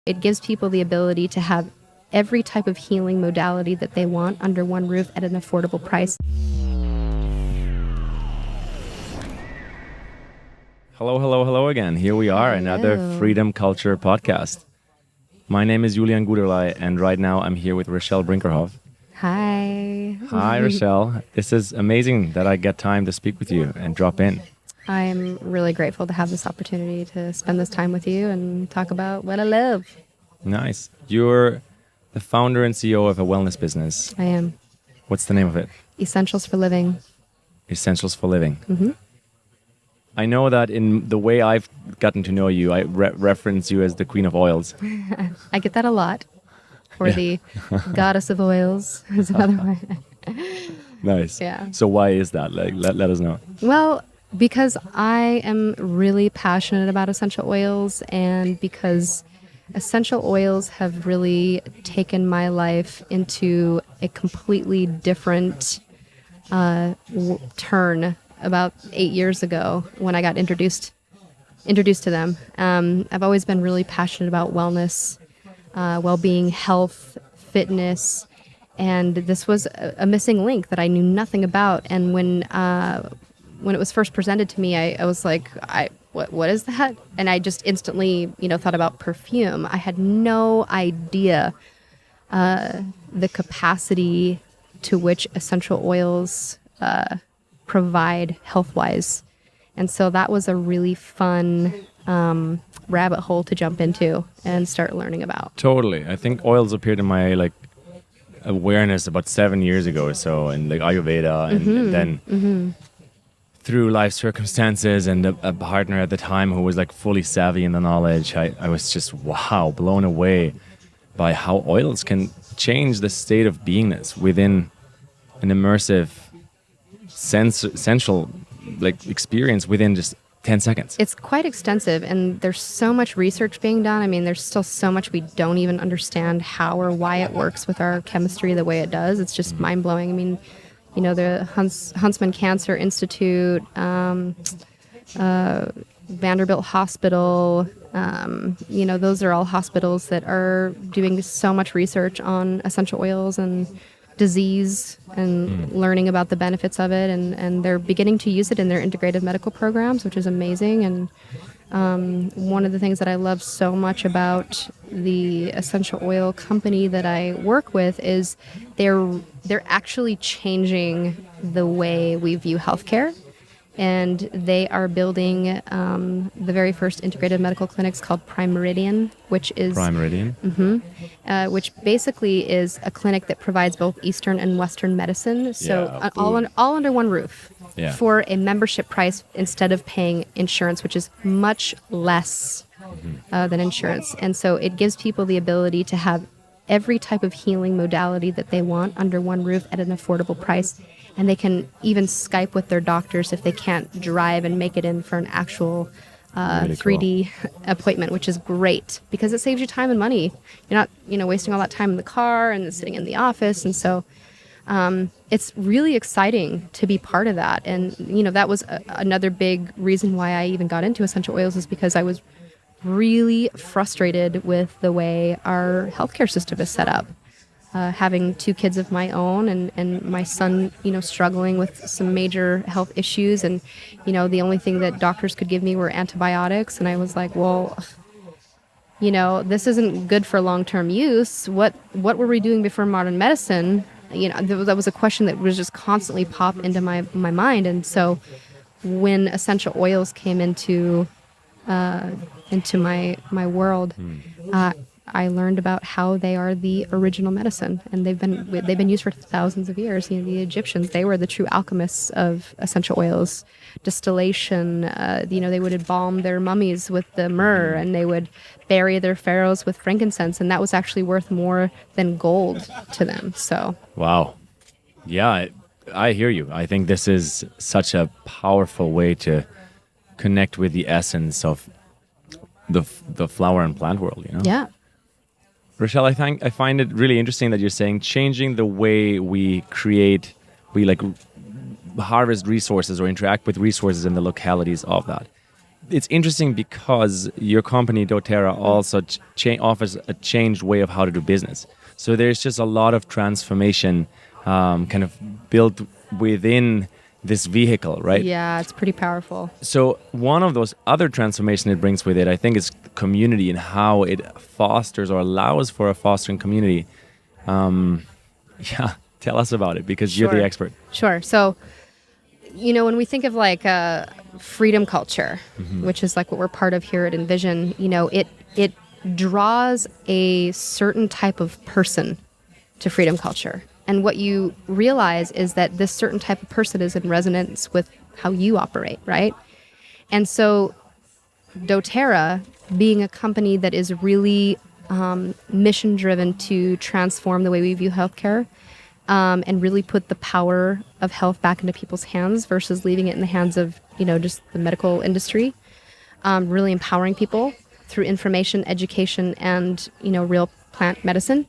It gives people the ability to have every type of healing modality that they want under one roof at an affordable price. Hello again. Here we are, another Freedom Culture podcast. My name is Julian Guderlei, and right now I'm here with Rachell Brinkerhoff. Hi. Hi, Rachell. This is amazing that I get time to speak with you and drop in. I'm really grateful to have this opportunity to spend this time with you and talk about what I love. Nice. You're the founder and CEO of a wellness business. I am. What's the name of it? Essentials for Living. Essentials for Living. Mm-hmm. I know that in the way I've gotten to know you, I reference you as the Queen of Oils. I get that a lot. Or the Goddess of Oils is another one. Nice. Yeah. So why is that? Like, let us know. Well, because I am really passionate about essential oils, and because essential oils have really taken my life into a completely different turn about 8 years ago when I got introduced to them. I've always been really passionate about wellness, well-being, health, fitness, and this was a missing link that I knew nothing about. And when it was first presented to me, I was like, what is that? And I just instantly, thought about perfume. I had no idea the capacity to which essential oils provide health-wise. And so that was a really fun rabbit hole to jump into and start learning about. Totally. I think oils appeared in my awareness about 7 years ago or so, and Ayurveda, and then through life circumstances and a partner at the time who was fully savvy in the knowledge, I was just blown away by how oils can change the state of beingness within an immersive sensual experience within just 10 seconds. It's quite extensive, and there's so much research being done. I mean, there's still so much we don't even understand how or why it works with our chemistry the way it does. It's just mind-blowing. I mean, the Huntsman Cancer Institute, Vanderbilt Hospital, those are all hospitals that are doing so much research on essential oils and disease and learning about the benefits of it. And they're beginning to use it in their integrative medical programs, which is amazing. And one of the things that I love so much about the essential oil company that I work with is they're actually changing the way we view healthcare. And they are building the very first integrated medical clinics called Prime Meridian, which is... Prime Meridian? Mm-hmm. Which basically is a clinic that provides both Eastern and Western medicine. So all under one roof for a membership price instead of paying insurance, which is much less than insurance. And so it gives people the ability to have every type of healing modality that they want under one roof at an affordable price. And they can even Skype with their doctors if they can't drive and make it in for an actual really 3D appointment, which is great because it saves you time and money. You're not, wasting all that time in the car and sitting in the office. And so it's really exciting to be part of that. And, that was another big reason why I even got into essential oils, is because I was really frustrated with the way our healthcare system is set up. Having 2 kids of my own and my son, struggling with some major health issues. And, the only thing that doctors could give me were antibiotics. And I was like, well, this isn't good for long-term use. What were we doing before modern medicine? That was a question that was just constantly pop into my mind. And so when essential oils came into my world, I learned about how they are the original medicine, and they've been used for thousands of years. The Egyptians, they were the true alchemists of essential oils. Distillation, they would embalm their mummies with the myrrh, and they would bury their pharaohs with frankincense, and that was actually worth more than gold to them. So wow, yeah, I hear you. I think this is such a powerful way to connect with the essence of the flower and plant world. Yeah. Rachell, I find it really interesting that you're saying changing the way we harvest resources or interact with resources in the localities of that. it's interesting because your company doTERRA also offers a changed way of how to do business. So there's just a lot of transformation kind of built within this vehicle, right? Yeah, it's pretty powerful. So one of those other transformation it brings with it, I think, is community and how it fosters or allows for a fostering community. Yeah, tell us about it because you're the expert. Sure. So, when we think of like freedom culture, which is like what we're part of here at Envision, it draws a certain type of person to freedom culture. And what you realize is that this certain type of person is in resonance with how you operate, right? And so doTERRA, being a company that is really mission-driven to transform the way we view healthcare and really put the power of health back into people's hands versus leaving it in the hands of, just the medical industry, really empowering people through information, education, and, real plant medicine.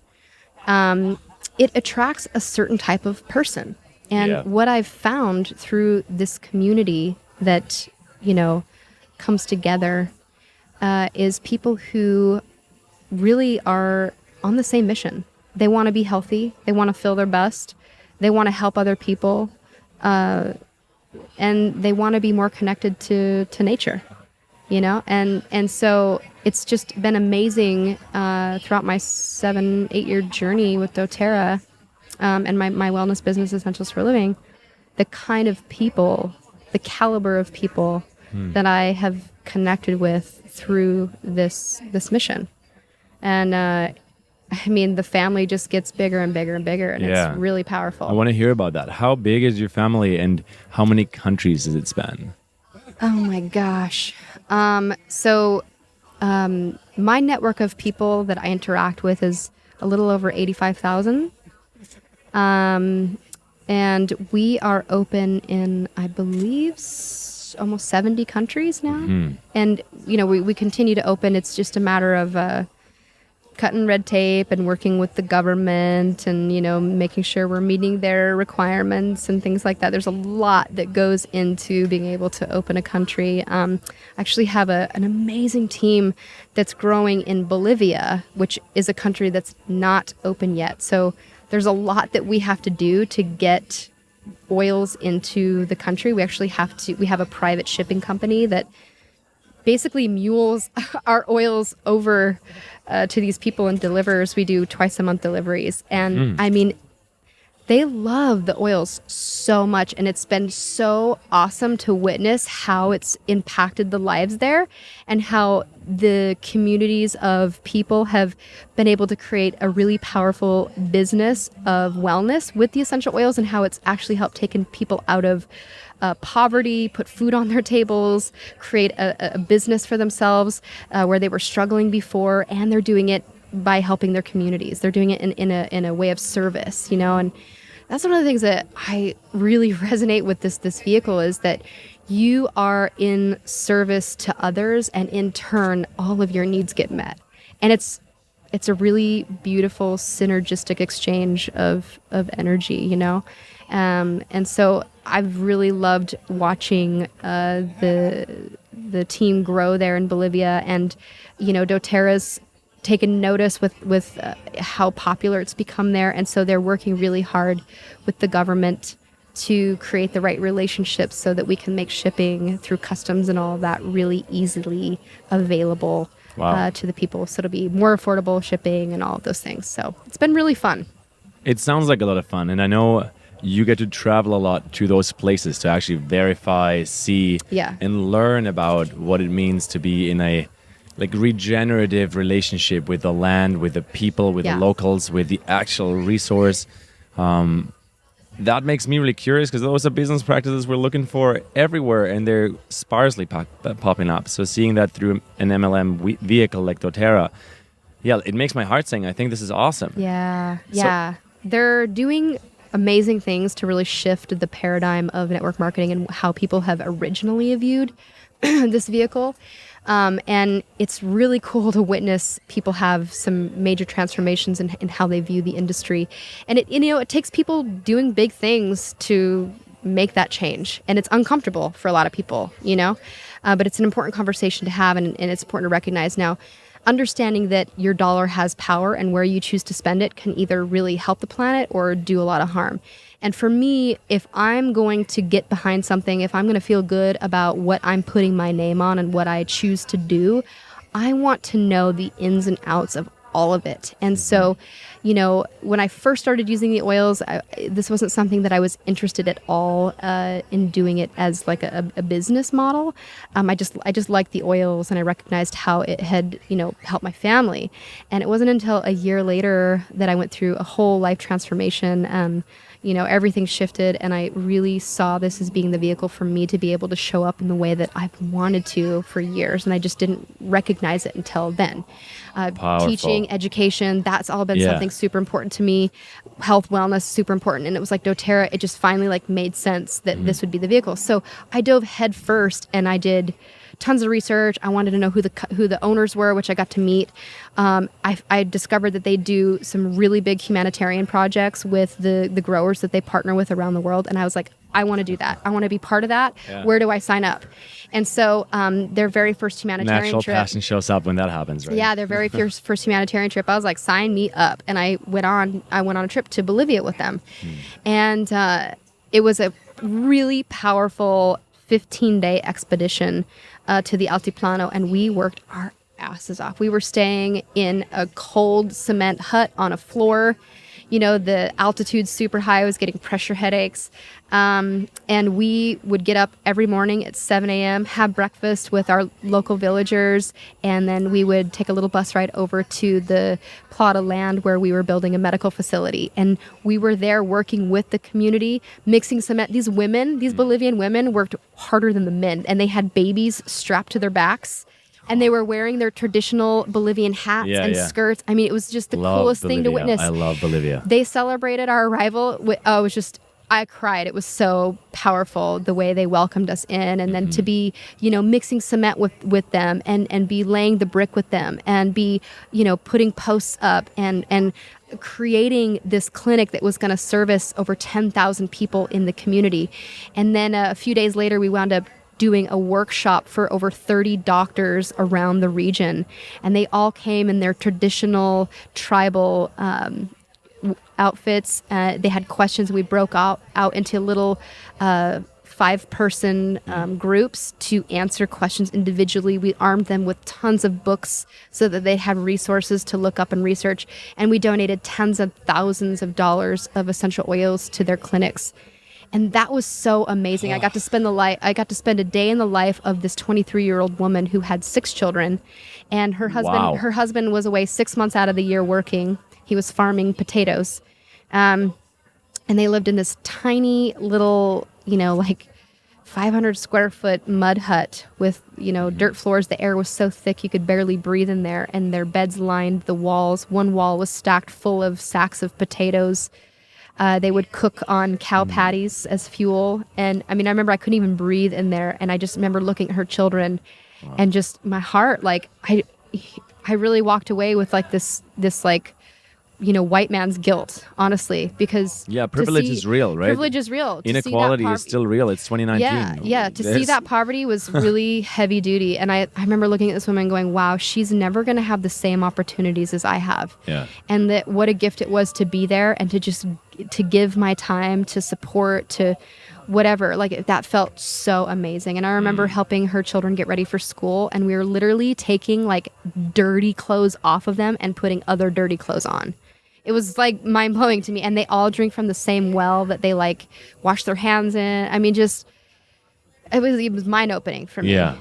It attracts a certain type of person. And what I've found through this community that, comes together is people who really are on the same mission. They want to be healthy. They want to feel their best. They want to help other people. And they want to be more connected to nature, And so it's just been amazing throughout my 7-8 year journey with doTERRA and my wellness business, Essentials for Living, the kind of people, the caliber of people that I have connected with through this mission. And the family just gets bigger and bigger and bigger, and it's really powerful. I want to hear about that. How big is your family, and how many countries does it span? Oh my gosh. My network of people that I interact with is a little over 85,000. And we are open in, I believe, almost 70 countries now. And, we continue to open. It's just a matter of cutting red tape and working with the government and, making sure we're meeting their requirements and things like that. There's a lot that goes into being able to open a country. I actually have an amazing team that's growing in Bolivia, which is a country that's not open yet. So there's a lot that we have to do to get oils into the country. We have a private shipping company that basically mules our oils over to these people and delivers. We do twice a month deliveries. And they love the oils so much. And it's been so awesome to witness how it's impacted the lives there and how the communities of people have been able to create a really powerful business of wellness with the essential oils and how it's actually helped taking people out of poverty, put food on their tables, create a business for themselves where they were struggling before, and they're doing it by helping their communities. They're doing it in a way of service, and that's one of the things that I really resonate with this vehicle is that you are in service to others, and in turn, all of your needs get met. And it's a really beautiful synergistic exchange of energy, And so I've really loved watching the team grow there in Bolivia, and doTERRA's taken notice with how popular it's become there, and so they're working really hard with the government to create the right relationships so that we can make shipping through customs and all of that really easily available to the people. So it'll be more affordable shipping and all of those things. So it's been really fun. It sounds like a lot of fun, and I know you get to travel a lot to those places to actually verify, see, and learn about what it means to be in a regenerative relationship with the land, with the people, with the locals, with the actual resource. That makes me really curious because those are business practices we're looking for everywhere, and they're sparsely popping up. So seeing that through an MLM vehicle like doTERRA, it makes my heart sing. I think this is awesome. Yeah. They're doing amazing things to really shift the paradigm of network marketing and how people have originally viewed this vehicle. And it's really cool to witness people have some major transformations in how they view the industry. And it takes people doing big things to make that change. And it's uncomfortable for a lot of people, but it's an important conversation to have, and it's important to recognize now. Understanding that your dollar has power and where you choose to spend it can either really help the planet or do a lot of harm. And for me, if I'm going to get behind something, if I'm going to feel good about what I'm putting my name on and what I choose to do, I want to know the ins and outs of all of it. And so, when I first started using the oils, this wasn't something that I was interested at all in doing it as like a business model. I just liked the oils, and I recognized how it had, helped my family. And it wasn't until a year later that I went through a whole life transformation. Everything shifted, and I really saw this as being the vehicle for me to be able to show up in the way that I've wanted to for years, and I just didn't recognize it until then. Teaching, education, that's all been something super important to me. Health, wellness, super important. And it was like doTERRA, it just finally made sense that this would be the vehicle. So I dove head first, and I did tons of research. I wanted to know who the owners were, which I got to meet. I discovered that they do some really big humanitarian projects with the growers that they partner with around the world. And I was like, I want to do that. I want to be part of that. Yeah. Where do I sign up? And so their very first humanitarian Natural trip. passion shows up when that happens, right? Yeah, their very first humanitarian trip. I was like, sign me up. And I went on a trip to Bolivia with them. And it was a really powerful 15-day expedition to the Altiplano, and we worked our asses off. We were staying in a cold cement hut on a floor. The altitude's super high. I was getting pressure headaches. And we would get up every morning at 7 a.m., have breakfast with our local villagers, and then we would take a little bus ride over to the plot of land where we were building a medical facility. And we were there working with the community, mixing cement. These Bolivian women worked harder than the men, and they had babies strapped to their backs. And they were wearing their traditional Bolivian hats and skirts. I mean, it was just the coolest thing to witness. I love Bolivia. They celebrated our arrival. I cried. It was so powerful the way they welcomed us in. And then to be, mixing cement with them and be laying the brick with them and be, putting posts up and creating this clinic that was going to service over 10,000 people in the community. And then a few days later, we wound up doing a workshop for over 30 doctors around the region. And they all came in their traditional tribal outfits. They had questions. We broke out into little 5-person groups to answer questions individually. We armed them with tons of books so that they had resources to look up and research. And we donated tens of thousands of dollars of essential oils to their clinics. And that was so amazing. I got to spend a day in the life of this 23-year-old woman who had 6 children, and her husband was away 6 months out of the year working. He was farming potatoes, and they lived in this tiny little, 500 square foot mud hut with, dirt floors. The air was so thick you could barely breathe in there, and their beds lined the walls. One wall was stacked full of sacks of potatoes. They would cook on cow patties as fuel. And I remember I couldn't even breathe in there. And I just remember looking at her children and just my heart, I really walked away with this white man's guilt, honestly, because privilege is real, right? Privilege is real. Inequality is still real. It's 2019. Yeah. To see that poverty was really heavy duty. And I remember looking at this woman going, wow, she's never going to have the same opportunities as I have. Yeah. And that what a gift it was to be there and to give my time, to support, to whatever. That felt so amazing. And I remember helping her children get ready for school, and we were literally taking dirty clothes off of them and putting other dirty clothes on. It was mind-blowing to me. And they all drink from the same well that they wash their hands in. It was mind-opening for me. Yeah.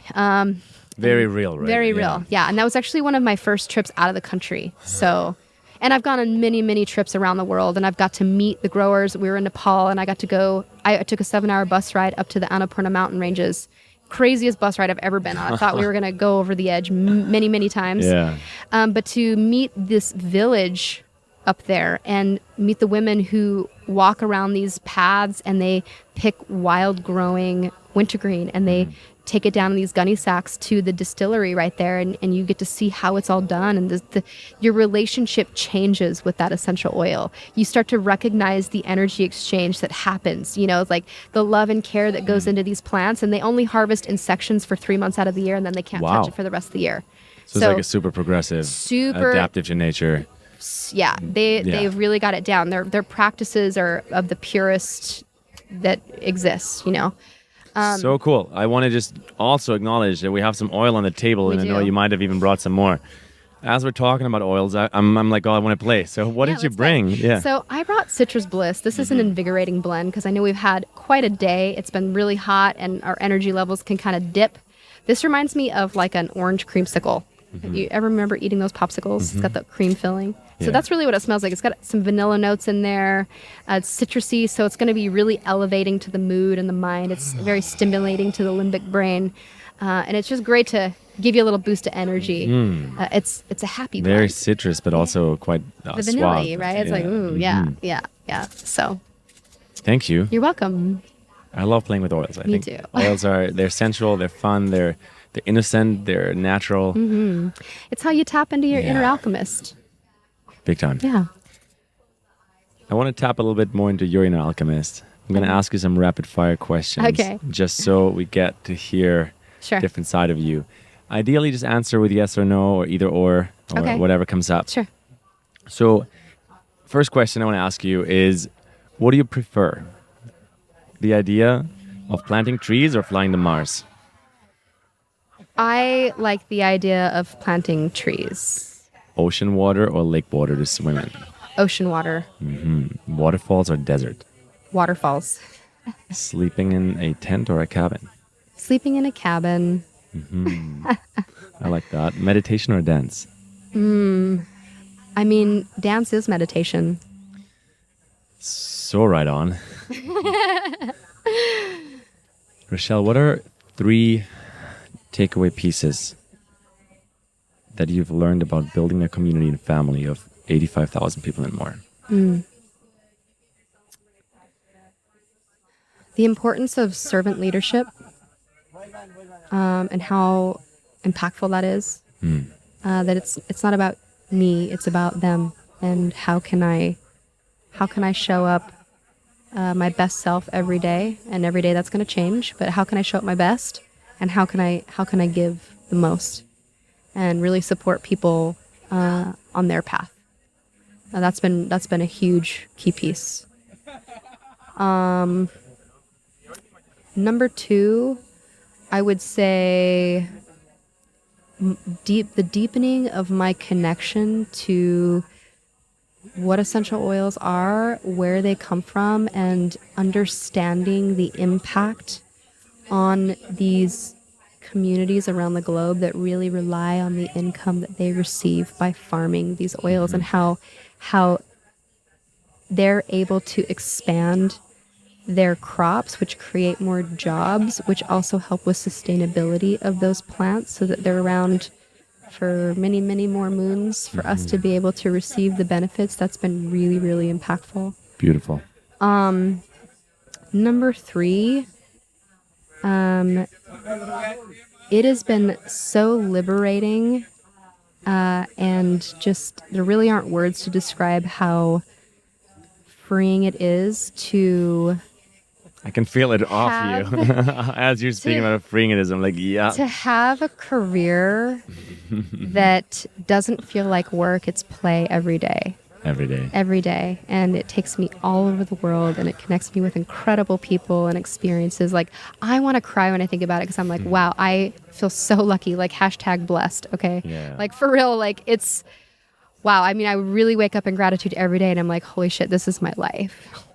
Very real, right? Very real. Yeah. And that was actually one of my first trips out of the country. So, and I've gone on many, many trips around the world, and I've got to meet the growers. We were in Nepal, and I took a 7-hour bus ride up to the Annapurna mountain ranges. Craziest bus ride I've ever been on. I thought we were going to go over the edge many, many times. Yeah. But to meet this village up there and meet the women who walk around these paths and they pick wild growing wintergreen and they take it down in these gunny sacks to the distillery right there, and you get to see how it's all done, and your relationship changes with that essential oil. You start to recognize the energy exchange that happens, like the love and care that goes into these plants, and they only harvest in sections for 3 months out of the year, and then they can't touch it for the rest of the year. So it's like a super progressive, adaptive to nature. Yeah, they've really got it down. Their practices are of the purest that exists, So cool. I want to just also acknowledge that we have some oil on the table, and I know you might have even brought some more. As we're talking about oils, I'm like, I want to play. So what did you bring? Yeah. So I brought Citrus Bliss. This is an invigorating blend because I know we've had quite a day. It's been really hot, and our energy levels can kind of dip. This reminds me of like an orange creamsicle. You ever remember eating those popsicles? It's got the cream filling. So that's really what it smells like. It's got some vanilla notes in there. It's citrusy, so it's going to be really elevating to the mood and the mind. It's very stimulating to the limbic brain. And it's just great to give you a little boost of energy. It's a happy blend. Very citrus, but also quite the vanilla, right? It's like, ooh, yeah. So thank you. You're welcome. I love playing with oils. I think too. Oils they're sensual, they're fun, they're innocent, they're natural. It's how you tap into your inner alchemist. Big time. Yeah. I want to tap a little bit more into your inner alchemist. I'm going to ask you some rapid fire questions. Okay. Just so we get to hear different side of you. Ideally, just answer with yes or no, or either or whatever comes up. Sure. So, first question I want to ask you is, what do you prefer? The idea of planting trees or flying to Mars? I like the idea of planting trees. Ocean water or lake water to swim in? Ocean water. Waterfalls or desert? Waterfalls. Sleeping in a tent or a cabin? Sleeping in a cabin. I like that. Meditation or dance? I mean, dance is meditation. So right on. Rachell, what are 3 takeaway pieces that you've learned about building a community and family of 85,000 people and more? The importance of servant leadership, and how impactful that is. That it's not about me, it's about them, and how can I show up my best self every day, and every day that's going to change. But how can I show up my best, and how can I give the most, and really support people on their path. That's been a huge key piece. Number 2, I would say the deepening of my connection to what essential oils are, where they come from, and understanding the impact on these communities around the globe that really rely on the income that they receive by farming these oils, and how they're able to expand their crops, which create more jobs, which also help with sustainability of those plants so that they're around for many, many more moons for us to be able to receive the benefits. That's been really, really impactful. Beautiful. Number 3, it has been so liberating, and just there really aren't words to describe how freeing it is to... I can feel it off you as you're speaking about freeing it is. I'm like, yeah. To have a career that doesn't feel like work, it's play every day. Every day. Every day. And it takes me all over the world, and it connects me with incredible people and experiences. Like, I want to cry when I think about it because I'm like, wow, I feel so lucky. Like, #blessed, okay? Yeah. Like, for real, like, it's, wow. I mean, I really wake up in gratitude every day, and I'm like, holy shit, this is my life.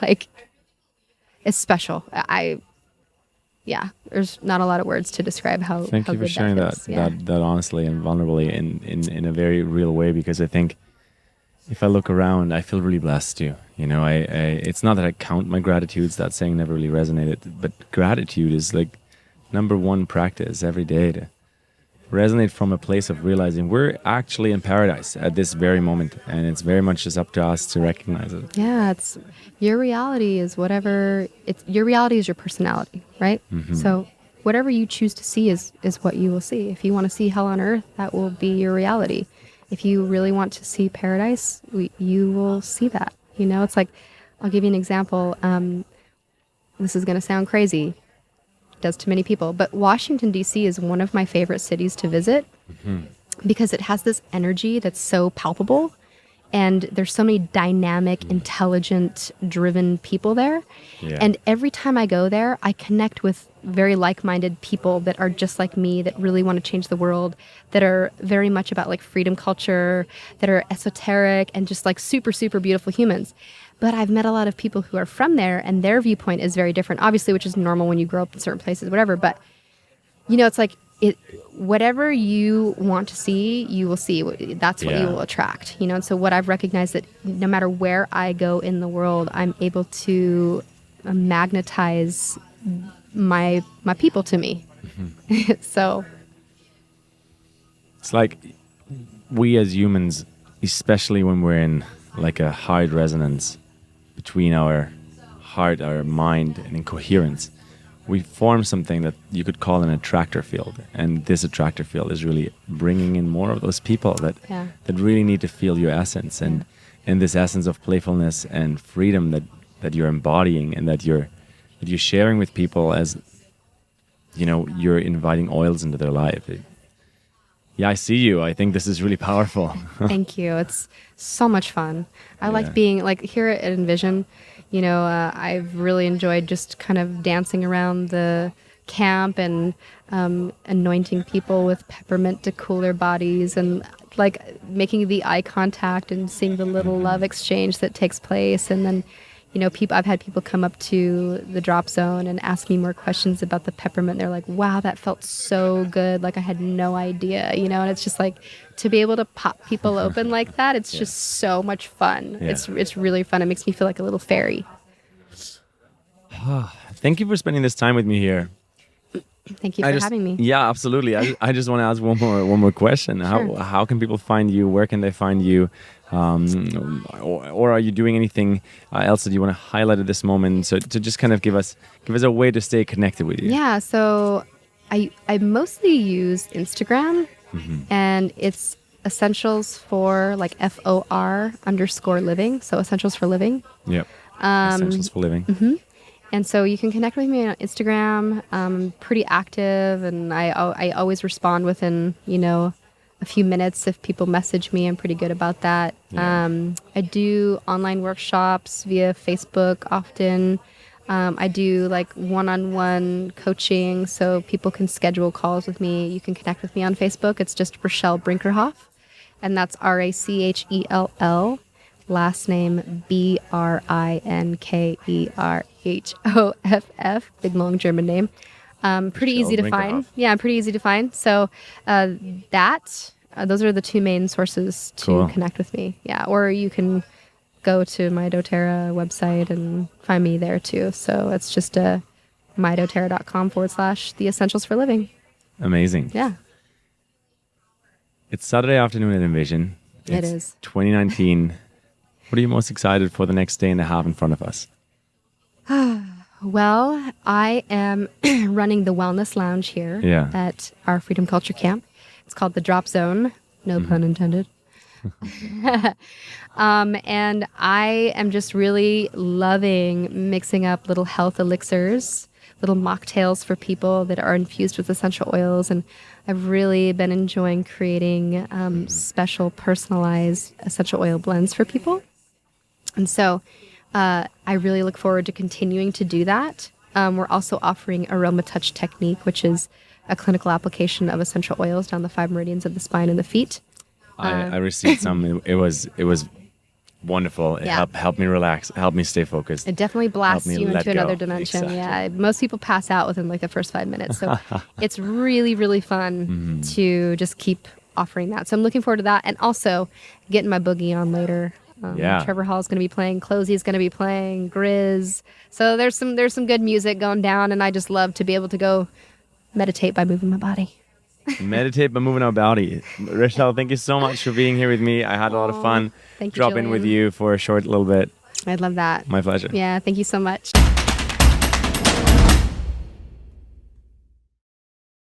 Like, it's special. There's not a lot of words to describe how Thank you for sharing that honestly and vulnerably in a very real way, because I think if I look around, I feel really blessed too. You know, it's not that I count my gratitudes, that saying never really resonated, but gratitude is like number 1 practice every day to resonate from a place of realizing we're actually in paradise at this very moment, and it's very much just up to us to recognize it. Yeah, it's your reality is whatever, your reality is your personality, right? So whatever you choose to see is what you will see. If you want to see hell on earth, that will be your reality. If you really want to see paradise, you will see that. It's like, I'll give you an example. This is going to sound crazy. It does to many people. But Washington, D.C. is one of my favorite cities to visit because it has this energy that's so palpable. And there's so many dynamic, intelligent, driven people there. Yeah. And every time I go there, I connect with very like-minded people that are just like me, that really want to change the world, that are very much about like freedom culture, that are esoteric and just like super, super beautiful humans. But I've met a lot of people who are from there, and their viewpoint is very different, obviously, which is normal when you grow up in certain places, whatever. But, it's like, whatever you want to see, you will see. That's what you will attract, And so what I've recognized that no matter where I go in the world, I'm able to magnetize my people to me. So it's like we as humans, especially when we're in like a hard resonance between our heart, our mind, and in coherence, we form something that you could call an attractor field. And this attractor field is really bringing in more of those people that really need to feel your essence and this essence of playfulness and freedom that you're embodying and that you're sharing with people as, you're inviting oils into their life. I see you. I think this is really powerful. Thank you. It's so much fun. I like being like here at Envision. I've really enjoyed just kind of dancing around the camp and anointing people with peppermint to cool their bodies, and like making the eye contact and seeing the little love exchange that takes place. And then, I've had people come up to the drop zone and ask me more questions about the peppermint. They're like, wow, that felt so good. Like I had no idea, and it's just like to be able to pop people open like that. It's just so much fun. Yeah. It's really fun. It makes me feel like a little fairy. Thank you for spending this time with me here. Thank you for having me. Yeah, absolutely. I just want to ask one more question. Sure. How can people find you? Where can they find you? Or are you doing anything else that you want to highlight at this moment? So to just kind of give us a way to stay connected with you. Yeah. So I mostly use Instagram, and it's essentials for like FOR_living. So essentials for living. Yep. Essentials for living. Mm-hmm. And so you can connect with me on Instagram. I'm pretty active, and I always respond within, a few minutes if people message me. I'm pretty good about that. Yeah. I do online workshops via Facebook often. I do like one-on-one coaching, so people can schedule calls with me. You can connect with me on Facebook. It's just Rachell Brinkerhoff, and that's Rachell. Last name Brinkerhoff, big long German name. Pretty easy to find. Yeah, pretty easy to find. So those are the two main sources to connect with me. Yeah, or you can go to my doTERRA website and find me there too. So it's just mydoterra.com/the essentials for living. Amazing. Yeah. It's Saturday afternoon at Envision. It is 2019. What are you most excited for the next day and a half in front of us? Well, I am running the Wellness Lounge here at our Freedom Culture Camp. It's called the Drop Zone, no pun intended. And I am just really loving mixing up little health elixirs, little mocktails for people that are infused with essential oils. And I've really been enjoying creating special personalized essential oil blends for people. And so I really look forward to continuing to do that. We're also offering Aroma Touch Technique, which is a clinical application of essential oils down the 5 meridians of the spine and the feet. I received some. It was wonderful. It helped me relax, helped me stay focused. It definitely blasts you into another dimension. Exactly. Yeah, most people pass out within like the first 5 minutes. So it's really, really fun to just keep offering that. So I'm looking forward to that, and also getting my boogie on later. Trevor Hall is going to be playing, Closey is going to be playing, Grizz. So there's some good music going down, and I just love to be able to go meditate by moving my body. Meditate by moving our body. Rachell, thank you so much for being here with me. I had a lot of fun. Thank you, Drop in with you for a short little bit. I'd love that. My pleasure. Yeah, thank you so much.